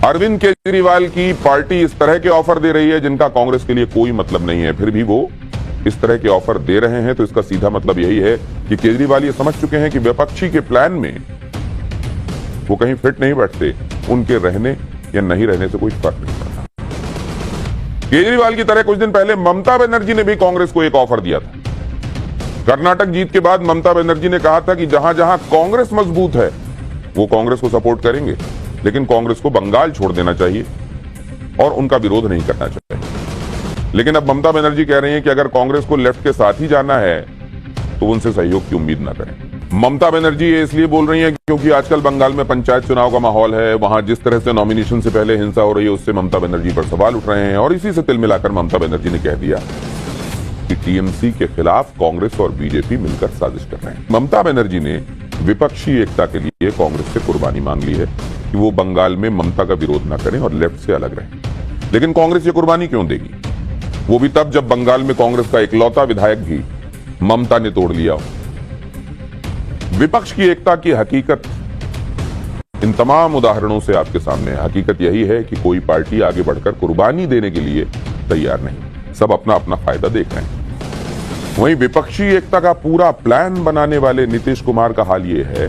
अरविंद केजरीवाल की पार्टी इस तरह के ऑफर दे रही है जिनका कांग्रेस के लिए कोई मतलब नहीं है, फिर भी वो इस तरह के ऑफर दे रहे हैं, तो इसका सीधा मतलब यही है कि केजरीवाल ये समझ चुके हैं कि विपक्षी के प्लान में वो कहीं फिट नहीं बैठते, उनके रहने या नहीं रहने से कोई फर्क नहीं पड़ता। केजरीवाल की तरह कुछ दिन पहले ममता बनर्जी ने भी कांग्रेस को एक ऑफर दिया था। कर्नाटक जीत के बाद ममता बनर्जी ने कहा था कि जहां जहां कांग्रेस मजबूत है वो कांग्रेस को सपोर्ट करेंगे, लेकिन कांग्रेस को बंगाल छोड़ देना चाहिए और उनका विरोध नहीं करना चाहिए। लेकिन अब ममता बनर्जी कह रही हैं कि अगर कांग्रेस को लेफ्ट के साथ ही जाना है तो उनसे सहयोग की उम्मीद ना करें। ममता बनर्जी ये इसलिए बोल रही हैं क्योंकि आजकल बंगाल में पंचायत चुनाव का माहौल है, वहां जिस तरह से नॉमिनेशन से पहले हिंसा हो रही है उससे ममता बनर्जी पर सवाल उठ रहे हैं, और इसी से तिल मिलाकर ममता बनर्जी ने कह दिया कि टीएमसी के खिलाफ कांग्रेस और बीजेपी मिलकर साजिश कर रहे हैं। ममता बनर्जी ने विपक्षी एकता के लिए कांग्रेस से कुर्बानी मांग ली है कि वो बंगाल में ममता का विरोध न करें और लेफ्ट से अलग रहें। लेकिन कांग्रेस ये कुर्बानी क्यों देगी? वो भी तब जब बंगाल में कांग्रेस का इकलौता विधायक भी ममता ने तोड़ लिया हो। विपक्ष की एकता की हकीकत इन तमाम उदाहरणों से आपके सामने है। हकीकत यही है कि कोई पार्टी आगे बढ़कर कुर्बानी देने के लिए तैयार नहीं, सब अपना अपना फायदा देख रहे हैं। वहीं विपक्षी एकता का पूरा प्लान बनाने वाले नीतीश कुमार का हाल ये है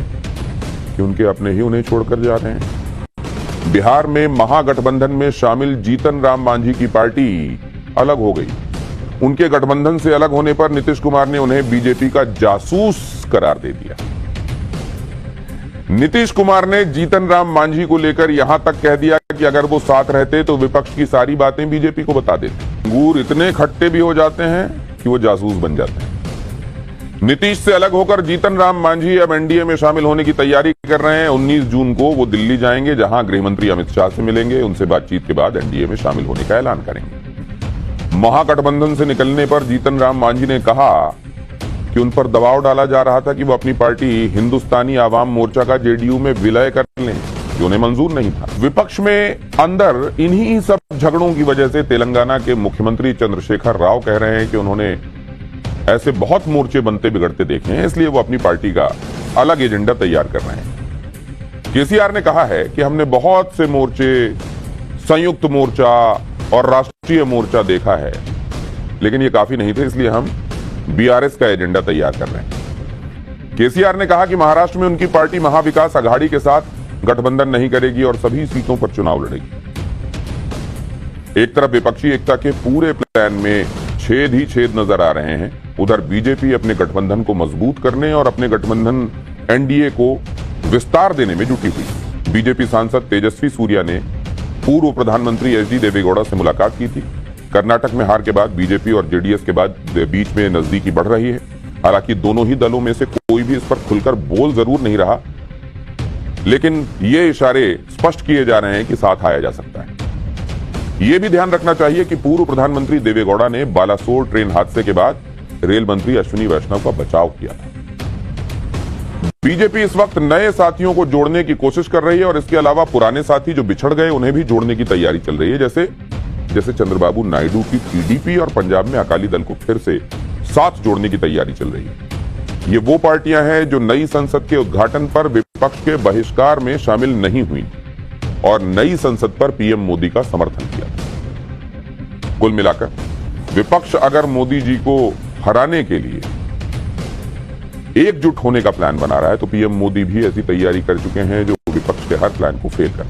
कि उनके अपने ही उन्हें छोड़कर जा रहे हैं। बिहार में महागठबंधन में शामिल जीतन राम मांझी की पार्टी अलग हो गई। उनके गठबंधन से अलग होने पर नीतीश कुमार ने उन्हें बीजेपी का जासूस करार दे दिया। नीतीश कुमार ने जीतन राम मांझी को लेकर यहां तक कह दिया कि अगर वो साथ रहते तो विपक्ष की सारी बातें बीजेपी को बता देते। अंगूर इतने खट्टे भी हो जाते हैं कि वो जासूस बन जाते हैं। नीतीश से अलग होकर जीतन राम मांझी अब एनडीए में शामिल होने की तैयारी कर रहे हैं। 19 जून को वो दिल्ली जाएंगे, जहां गृह मंत्री अमित शाह से मिलेंगे। उनसे बातचीत के बाद एनडीए में शामिल होने का ऐलान करेंगे। महागठबंधन से निकलने पर जीतन राम मांझी ने कहा कि उन पर दबाव डाला जा रहा था कि वो अपनी पार्टी हिंदुस्तानी आवाम मोर्चा का जेडीयू में विलय कर लें, जो उन्हें मंजूर नहीं था। विपक्ष में अंदर इन्हीं सब झगड़ों की वजह से तेलंगाना के मुख्यमंत्री चंद्रशेखर राव कह रहे हैं कि उन्होंने ऐसे बहुत मोर्चे बनते बिगड़ते देखे हैं, इसलिए वो अपनी पार्टी का अलग एजेंडा तैयार कर रहे हैं। केसीआर ने कहा है कि हमने बहुत से मोर्चे, संयुक्त मोर्चा और राष्ट्रीय मोर्चा देखा है, लेकिन ये काफी नहीं थे, इसलिए हम बीआरएस का एजेंडा तैयार कर रहे हैं। केसीआर ने कहा कि महाराष्ट्र में उनकी पार्टी महाविकास अघाड़ी के साथ गठबंधन नहीं करेगी और सभी सीटों पर चुनाव लड़ेगी। एक तरफ विपक्षी एकता के पूरे प्लान में छेद ही छेद नजर आ रहे हैं, उधर बीजेपी अपने गठबंधन को मजबूत करने और अपने गठबंधन एनडीए को विस्तार देने में जुटी हुई। बीजेपी सांसद तेजस्वी सूर्या ने पूर्व प्रधानमंत्री एचडी देवेगौड़ा से मुलाकात की थी। कर्नाटक में हार के बाद बीजेपी और जेडीएस के बाद बीच में नजदीकी बढ़ रही है। हालांकि दोनों ही दलों में से कोई भी इस पर खुलकर बोल जरूर नहीं रहा, लेकिन ये इशारे स्पष्ट किए जा रहे हैं कि साथ आया जा सकता है। यह भी ध्यान रखना चाहिए कि पूर्व प्रधानमंत्री देवेगौड़ा ने बालासोर ट्रेन हादसे के बाद रेल मंत्री अश्विनी वैष्णव का बचाव किया था। बीजेपी इस वक्त नए साथियों को जोड़ने की कोशिश कर रही है और इसके अलावा पुराने साथी जो बिछड़ गए उन्हें भी जोड़ने की तैयारी चल रही है। जैसे चंद्रबाबू नायडू की टीडीपी और पंजाब में अकाली दल को फिर से साथ जोड़ने की तैयारी चल रही है। ये वो पार्टियां हैं जो नई संसद के उद्घाटन पर विपक्ष के बहिष्कार में शामिल नहीं हुई और नई संसद पर पीएम मोदी का समर्थन किया। कुल मिलाकर विपक्ष अगर मोदी जी को हराने के लिए एकजुट होने का प्लान बना रहा है तो पीएम मोदी भी ऐसी तैयारी कर चुके हैं जो विपक्ष के हर प्लान को फेल कर